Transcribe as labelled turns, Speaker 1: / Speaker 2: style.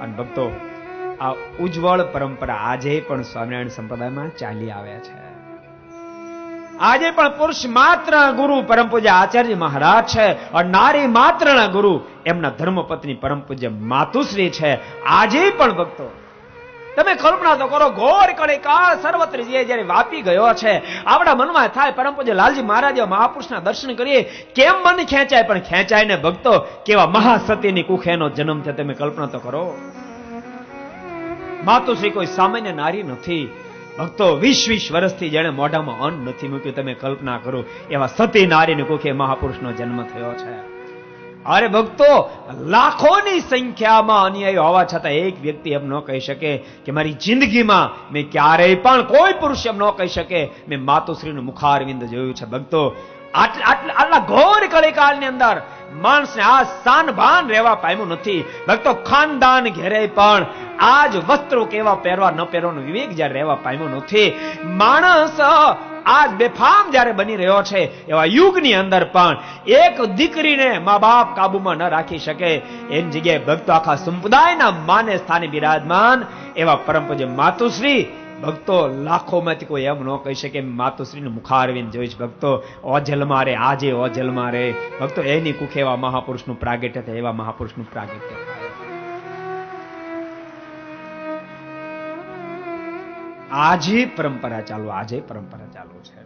Speaker 1: અને ભક્તો આ ઉજ્જવળ પરંપરા આજે પણ સ્વામિનારાયણ સંપ્રદાયમાં ચાલી આવે છે. આજે પણ પુરુષ માત્ર ગુરુ પરમ પૂજ્ય આચાર્ય મહારાજ છે અને નારી માત્રના ગુરુ એમના ધર્મપત્ની પરમ પૂજ્ય માતુશ્રી છે. આજે પણ ભક્તો તમે કલ્પના તો કરો, ઘોર કળી કાળ સર્વત્ર જ્યારે વાપી ગયો છે, આપણા મનમાં થાય પરમ પૂજ્ય લાલજી મહારાજ મહાપુરુષના દર્શન કરીએ કેમ મન ખેંચાય, પણ ખેંચાય ને ભક્તો કેવા મહાસતીની કુખેનો જન્મ છે. તમે કલ્પના તો કરો. માતુશ્રી કોઈ સામાન્ય નારી નથી ભક્તો. 20 વર્ષથી જેને મોઢામાં અન્ન નથી મૂક્યું, તમે કલ્પના કરો એવા સતી નારીની કુખે મહાપુરુષનો જન્મ થયો છે. અરે ભક્તો, લાખોની સંખ્યામાં અન્યાયી હોવા છતાં એક વ્યક્તિ એમ ન કહી શકે કે મારી જિંદગીમાં મેં ક્યારેય પણ, કોઈ પુરુષ એમ ન કહી શકે મેં માતુશ્રીનું મુખારવિંદ જોયું છે. ભક્તો, આટલા ઘોર કળીકાળની અંદર માણસને આ શાન ભાન રહેવા પામ્યું નથી. ભક્તો, ખાનદાન ઘેરે પણ આજ વસ્ત્રો કેવા પહેરવા ન પહેરવાનો વિવેક જ્યારે રહેવા પામ્યો નથી. માણસ આજ બેફામ જ્યારે બની રહ્યો છે એવા યુગની અંદર પણ એક દીકરીને મા બાપ કાબુમાં ન રાખી શકે, એની જગ્યાએ ભક્તો આખા સંપ્રદાયના માને સ્થાને બિરાજમાન એવા પરમ પૂજ્ય માતુશ્રી. ભક્તો, લાખોમાંથી કોઈ એમ ન કહી શકે માતુશ્રીનું મુખારવિંદ જોઈશ. ભક્તો, ઓજલમાં રે, આજે ઓજલમાં રે. ભક્તો, એની કુખે એવા મહાપુરુષનું પ્રાગટ્ય થાય, એવા મહાપુરુષનું પ્રાગટ્ય થાય. આજે પરંપરા ચાલુ, આજે પરંપરા ચાલુ છે.